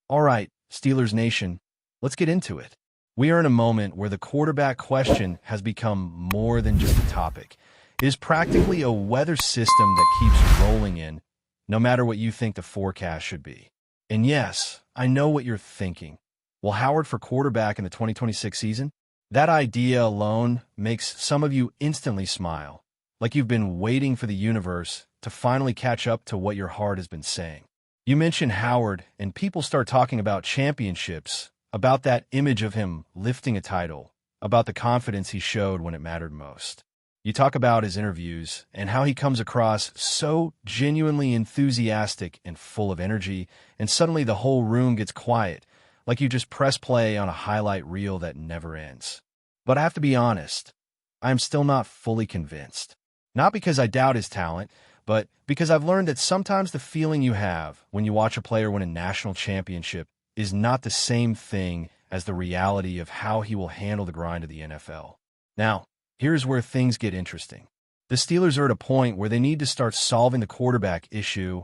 All right, Steelers Nation, let's get into it. We are in a moment where the quarterback question has become more than just a topic. It is practically a weather system that keeps rolling in, no matter what you think the forecast should be. And yes, I know what you're thinking. Will Howard for quarterback in the 2026 season? That idea alone makes some of you instantly smile, like you've been waiting for the universe to finally catch up to what your heart has been saying. You mention Howard, and people start talking about championships, about that image of him lifting a title, about the confidence he showed when it mattered most. You talk about his interviews and how he comes across so genuinely enthusiastic and full of energy, and suddenly the whole room gets quiet, like you just press play on a highlight reel that never ends. But I have to be honest, I am still not fully convinced. Not because I doubt his talent, but because I've learned that sometimes the feeling you have when you watch a player win a national championship is not the same thing as the reality of how he will handle the grind of the NFL. Now, here's where things get interesting. The Steelers are at a point where they need to start solving the quarterback issue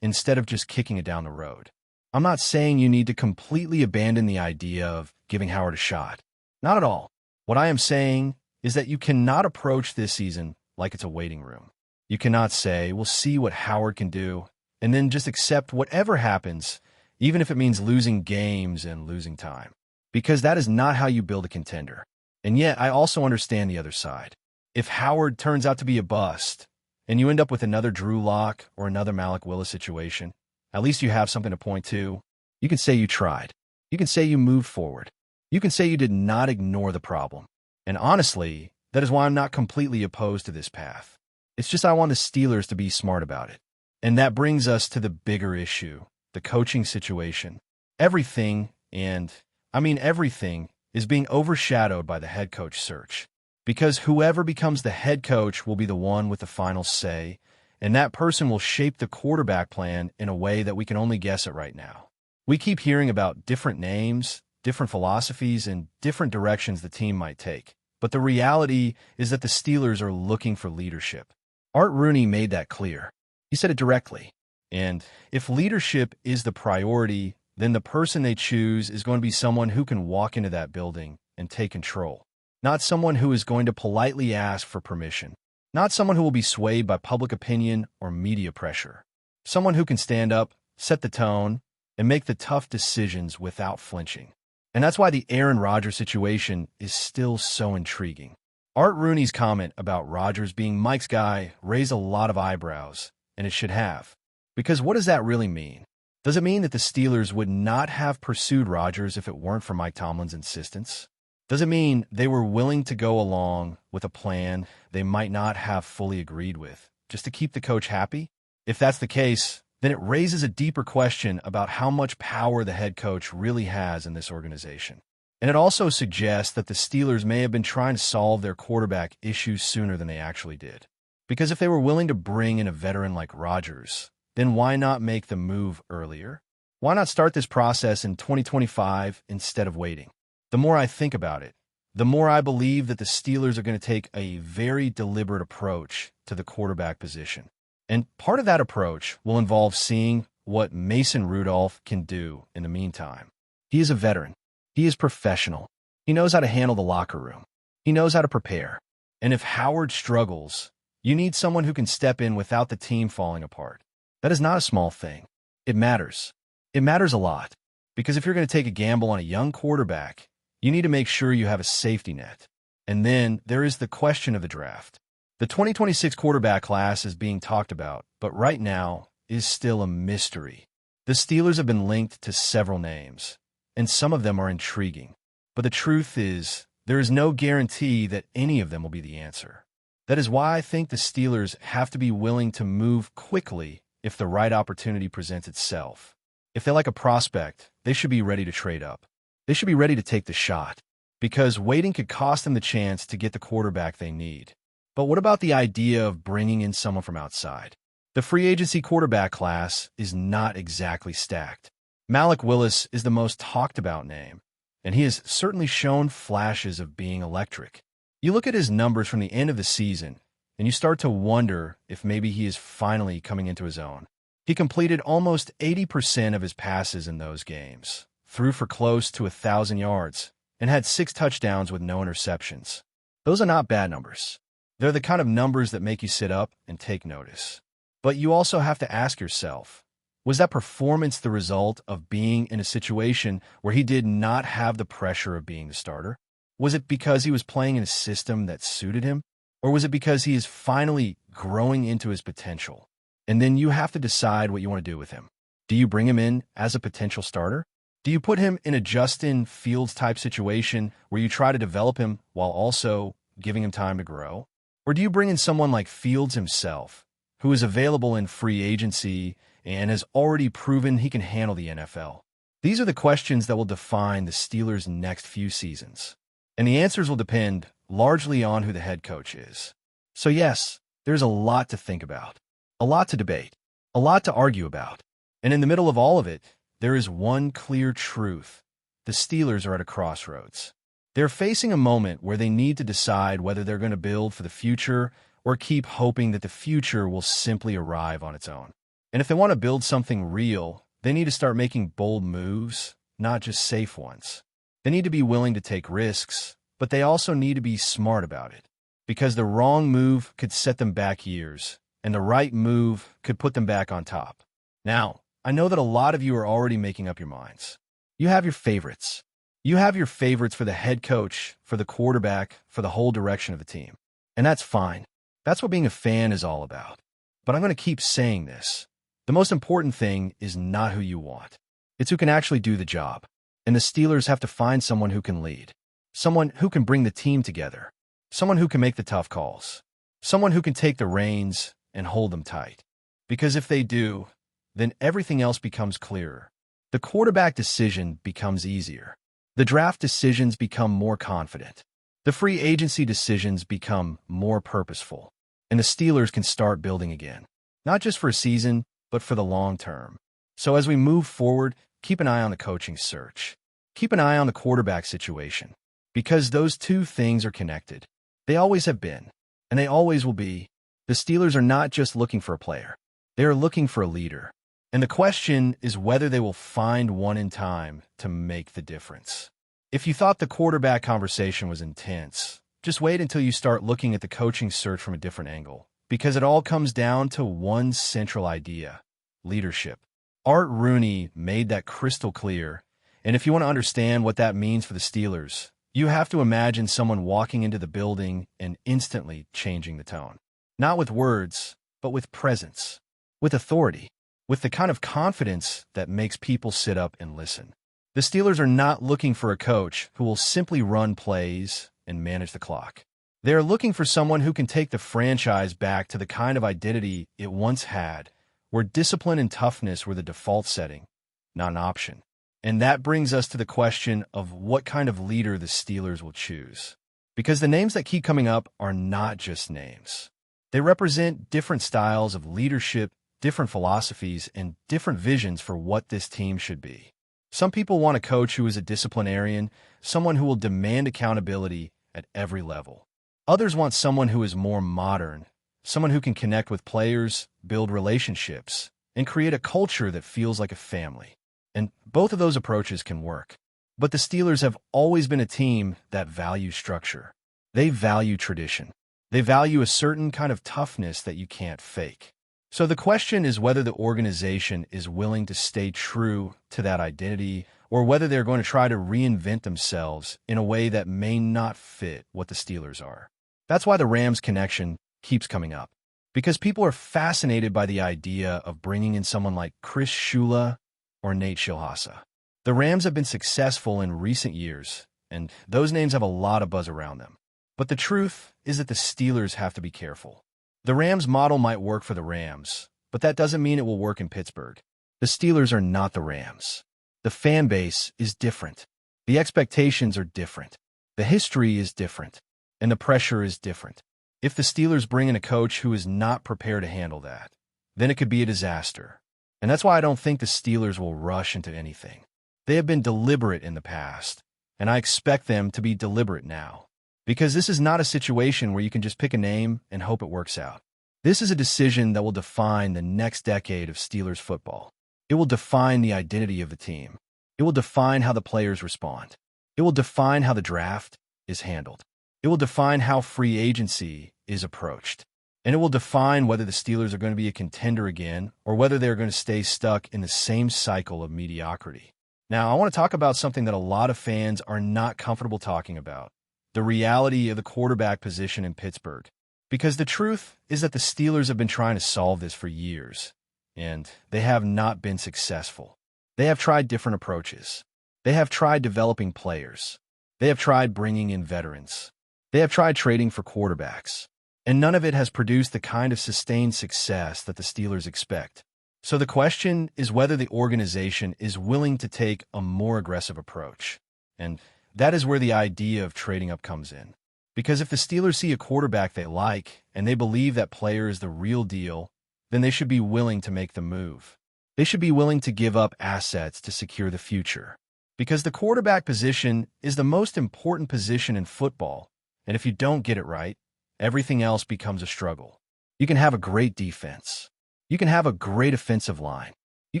instead of just kicking it down the road. I'm not saying you need to completely abandon the idea of giving Howard a shot. Not at all. What I am saying is that you cannot approach this season like it's a waiting room. You cannot say, we'll see what Howard can do, and then just accept whatever happens, even if it means losing games and losing time. Because that is not how you build a contender. And yet, I also understand the other side. If Howard turns out to be a bust, and you end up with another Drew Lock or another Malik Willis situation, at least you have something to point to. You can say you tried. You can say you moved forward. You can say you did not ignore the problem. And honestly, that is why I'm not completely opposed to this path. It's just I want the Steelers to be smart about it. And that brings us to the bigger issue, the coaching situation. Everything, and I mean everything, is being overshadowed by the head coach search. Because whoever becomes the head coach will be the one with the final say, and that person will shape the quarterback plan in a way that we can only guess at right now. We keep hearing about different names, different philosophies, and different directions the team might take. But the reality is that the Steelers are looking for leadership. Art Rooney made that clear. He said it directly. And if leadership is the priority, then the person they choose is going to be someone who can walk into that building and take control. Not someone who is going to politely ask for permission. Not someone who will be swayed by public opinion or media pressure. Someone who can stand up, set the tone, and make the tough decisions without flinching. And that's why the Aaron Rodgers situation is still so intriguing. Art Rooney's comment about Rodgers being Mike's guy raised a lot of eyebrows, and it should have. Because what does that really mean? Does it mean that the Steelers would not have pursued Rodgers if it weren't for Mike Tomlin's insistence? Does it mean they were willing to go along with a plan they might not have fully agreed with, just to keep the coach happy? If that's the case, then it raises a deeper question about how much power the head coach really has in this organization. And it also suggests that the Steelers may have been trying to solve their quarterback issues sooner than they actually did. Because if they were willing to bring in a veteran like Rodgers, then why not make the move earlier? Why not start this process in 2025 instead of waiting? The more I think about it, the more I believe that the Steelers are going to take a very deliberate approach to the quarterback position. And part of that approach will involve seeing what Mason Rudolph can do in the meantime. He is a veteran. He is professional. He knows how to handle the locker room. He knows how to prepare. And if Howard struggles, you need someone who can step in without the team falling apart. That is not a small thing. It matters. It matters a lot. Because if you're going to take a gamble on a young quarterback, you need to make sure you have a safety net. And then there is the question of the draft. The 2026 quarterback class is being talked about, but right now is still a mystery. The Steelers have been linked to several names, and some of them are intriguing. But the truth is, there is no guarantee that any of them will be the answer. That is why I think the Steelers have to be willing to move quickly if the right opportunity presents itself. If they like a prospect, they should be ready to trade up. They should be ready to take the shot, because waiting could cost them the chance to get the quarterback they need. But what about the idea of bringing in someone from outside? The free agency quarterback class is not exactly stacked. Malik Willis is the most talked about name, and he has certainly shown flashes of being electric. You look at his numbers from the end of the season, and you start to wonder if maybe he is finally coming into his own. He completed almost 80% of his passes in those games, threw for close to 1,000 yards, and had 6 touchdowns with no interceptions. Those are not bad numbers. They're the kind of numbers that make you sit up and take notice. But you also have to ask yourself, was that performance the result of being in a situation where he did not have the pressure of being the starter? Was it because he was playing in a system that suited him? Or was it because he is finally growing into his potential? And then you have to decide what you want to do with him. Do you bring him in as a potential starter? Do you put him in a Justin Fields type situation where you try to develop him while also giving him time to grow? Or do you bring in someone like Fields himself, who is available in free agency and has already proven he can handle the NFL? These are the questions that will define the Steelers' next few seasons. And the answers will depend largely on who the head coach is. So yes, there's a lot to think about, a lot to debate, a lot to argue about. And in the middle of all of it, there is one clear truth. The Steelers are at a crossroads. They're facing a moment where they need to decide whether they're going to build for the future or keep hoping that the future will simply arrive on its own. And if they want to build something real, they need to start making bold moves, not just safe ones. They need to be willing to take risks, but they also need to be smart about it. Because the wrong move could set them back years, and the right move could put them back on top. Now, I know that a lot of you are already making up your minds. You have your favorites. You have your favorites for the head coach, for the quarterback, for the whole direction of the team. And that's fine. That's what being a fan is all about. But I'm going to keep saying this. The most important thing is not who you want. It's who can actually do the job. And the Steelers have to find someone who can lead. Someone who can bring the team together. Someone who can make the tough calls. Someone who can take the reins and hold them tight. Because if they do, then everything else becomes clearer. The quarterback decision becomes easier. The draft decisions become more confident. The free agency decisions become more purposeful. And the Steelers can start building again. Not just for a season, but for the long term. So as we move forward, keep an eye on the coaching search. Keep an eye on the quarterback situation. Because those two things are connected. They always have been, and they always will be. The Steelers are not just looking for a player. They are looking for a leader. And the question is whether they will find one in time to make the difference. If you thought the quarterback conversation was intense, just wait until you start looking at the coaching search from a different angle. Because it all comes down to one central idea: leadership. Art Rooney made that crystal clear. And if you want to understand what that means for the Steelers, you have to imagine someone walking into the building and instantly changing the tone. Not with words, but with presence, with authority, with the kind of confidence that makes people sit up and listen. The Steelers are not looking for a coach who will simply run plays and manage the clock. They are looking for someone who can take the franchise back to the kind of identity it once had, where discipline and toughness were the default setting, not an option. And that brings us to the question of what kind of leader the Steelers will choose. Because the names that keep coming up are not just names. They represent different styles of leadership, different philosophies, and different visions for what this team should be. Some people want a coach who is a disciplinarian, someone who will demand accountability at every level. Others want someone who is more modern, someone who can connect with players, build relationships, and create a culture that feels like a family. And both of those approaches can work. But the Steelers have always been a team that values structure. They value tradition. They value a certain kind of toughness that you can't fake. So the question is whether the organization is willing to stay true to that identity, or whether they're going to try to reinvent themselves in a way that may not fit what the Steelers are. That's why the Rams connection keeps coming up. Because people are fascinated by the idea of bringing in someone like Chris Shula or Nate Shilhasa. The Rams have been successful in recent years, and those names have a lot of buzz around them. But the truth is that the Steelers have to be careful. The Rams model might work for the Rams, but that doesn't mean it will work in Pittsburgh. The Steelers are not the Rams. The fan base is different. The expectations are different. The history is different. And the pressure is different. If the Steelers bring in a coach who is not prepared to handle that, then it could be a disaster. And that's why I don't think the Steelers will rush into anything. They have been deliberate in the past, and I expect them to be deliberate now. Because this is not a situation where you can just pick a name and hope it works out. This is a decision that will define the next decade of Steelers football. It will define the identity of the team. It will define how the players respond. It will define how the draft is handled. It will define how free agency is approached. And it will define whether the Steelers are going to be a contender again or whether they're going to stay stuck in the same cycle of mediocrity. Now, I want to talk about something that a lot of fans are not comfortable talking about, the reality of the quarterback position in Pittsburgh. Because the truth is that the Steelers have been trying to solve this for years, and they have not been successful. They have tried different approaches. They have tried developing players. They have tried bringing in veterans. They have tried trading for quarterbacks. And none of it has produced the kind of sustained success that the Steelers expect. So the question is whether the organization is willing to take a more aggressive approach. And that is where the idea of trading up comes in. Because if the Steelers see a quarterback they like and they believe that player is the real deal, then they should be willing to make the move. They should be willing to give up assets to secure the future. Because the quarterback position is the most important position in football, and if you don't get it right, everything else becomes a struggle. You can have a great defense. You can have a great offensive line. You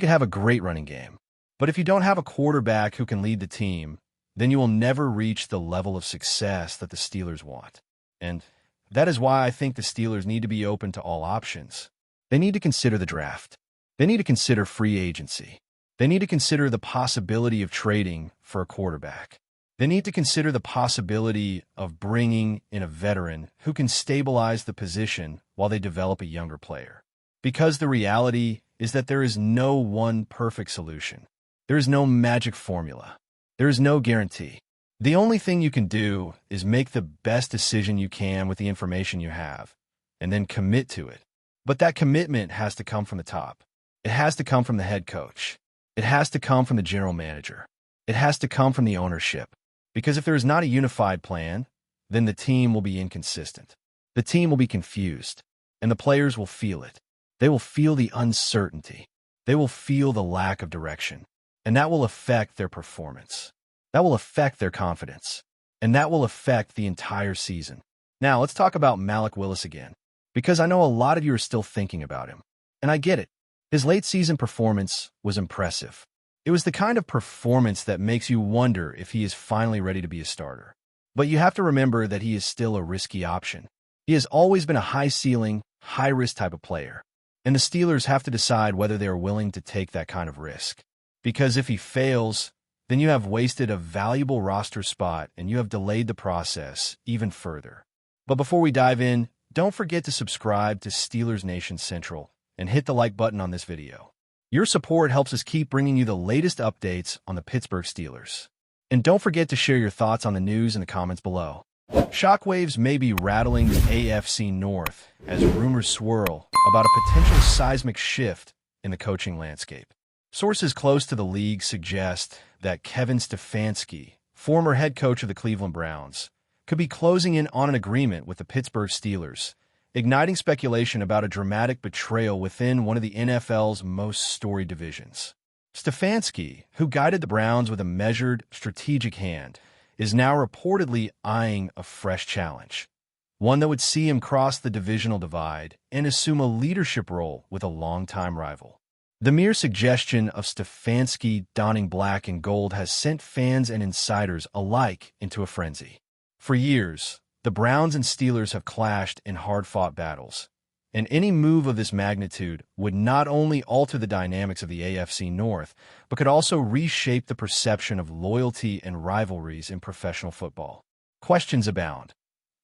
can have a great running game. But if you don't have a quarterback who can lead the team, then you will never reach the level of success that the Steelers want. And that is why I think the Steelers need to be open to all options. They need to consider the draft. They need to consider free agency. They need to consider the possibility of trading for a quarterback. They need to consider the possibility of bringing in a veteran who can stabilize the position while they develop a younger player. Because the reality is that there is no one perfect solution. There is no magic formula. There is no guarantee. The only thing you can do is make the best decision you can with the information you have, and then commit to it. But that commitment has to come from the top. It has to come from the head coach. It has to come from the general manager. It has to come from the ownership. Because if there is not a unified plan, then the team will be inconsistent. The team will be confused, and the players will feel it. They will feel the uncertainty. They will feel the lack of direction. And that will affect their performance. That will affect their confidence. And that will affect the entire season. Now, let's talk about Malik Willis again, because I know a lot of you are still thinking about him. And I get it. His late-season performance was impressive. It was the kind of performance that makes you wonder if he is finally ready to be a starter. But you have to remember that he is still a risky option. He has always been a high-ceiling, high-risk type of player. And the Steelers have to decide whether they are willing to take that kind of risk. Because if he fails, then you have wasted a valuable roster spot and you have delayed the process even further. But before we dive in, don't forget to subscribe to Steelers Nation Central and hit the like button on this video. Your support helps us keep bringing you the latest updates on the Pittsburgh Steelers. And don't forget to share your thoughts on the news in the comments below. Shockwaves may be rattling the AFC North as rumors swirl about a potential seismic shift in the coaching landscape. Sources close to the league suggest that Kevin Stefanski, former head coach of the Cleveland Browns, could be closing in on an agreement with the Pittsburgh Steelers, igniting speculation about a dramatic betrayal within one of the NFL's most storied divisions. Stefanski, who guided the Browns with a measured, strategic hand, is now reportedly eyeing a fresh challenge, one that would see him cross the divisional divide and assume a leadership role with a longtime rival. The mere suggestion of Stefanski donning black and gold has sent fans and insiders alike into a frenzy. For years, the Browns and Steelers have clashed in hard-fought battles, and any move of this magnitude would not only alter the dynamics of the AFC North, but could also reshape the perception of loyalty and rivalries in professional football. Questions abound.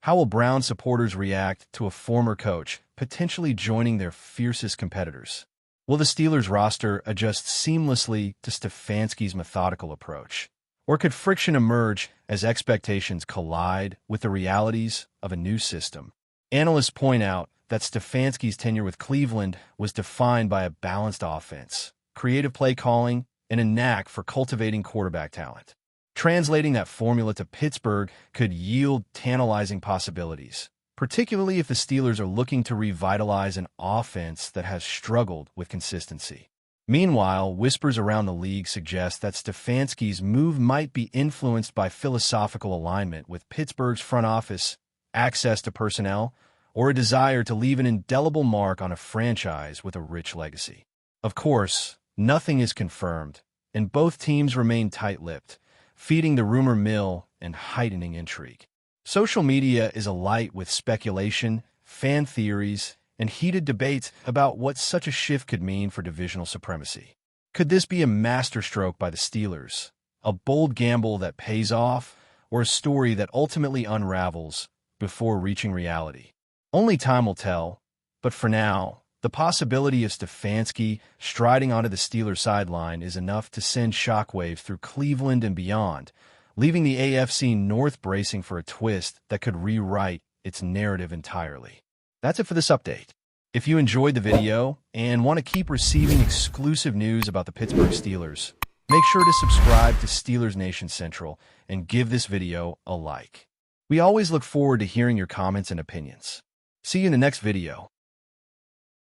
How will Browns supporters react to a former coach potentially joining their fiercest competitors? Will the Steelers roster adjust seamlessly to Stefanski's methodical approach? Or could friction emerge as expectations collide with the realities of a new system? Analysts point out that Stefanski's tenure with Cleveland was defined by a balanced offense, creative play calling, and a knack for cultivating quarterback talent. Translating that formula to Pittsburgh could yield tantalizing possibilities, particularly if the Steelers are looking to revitalize an offense that has struggled with consistency. Meanwhile, whispers around the league suggest that Stefanski's move might be influenced by philosophical alignment with Pittsburgh's front office, access to personnel, or a desire to leave an indelible mark on a franchise with a rich legacy. Of course, nothing is confirmed, and both teams remain tight-lipped, feeding the rumor mill and heightening intrigue. Social media is alight with speculation, fan theories, and heated debates about what such a shift could mean for divisional supremacy. Could this be a masterstroke by the Steelers, a bold gamble that pays off, or a story that ultimately unravels before reaching reality? Only time will tell, but for now, the possibility of Stefanski striding onto the Steelers sideline is enough to send shockwaves through Cleveland and beyond, leaving the AFC North bracing for a twist that could rewrite its narrative entirely. That's it for this update. If you enjoyed the video and want to keep receiving exclusive news about the Pittsburgh Steelers, make sure to subscribe to Steelers Nation Central and give this video a like. We always look forward to hearing your comments and opinions. See you in the next video.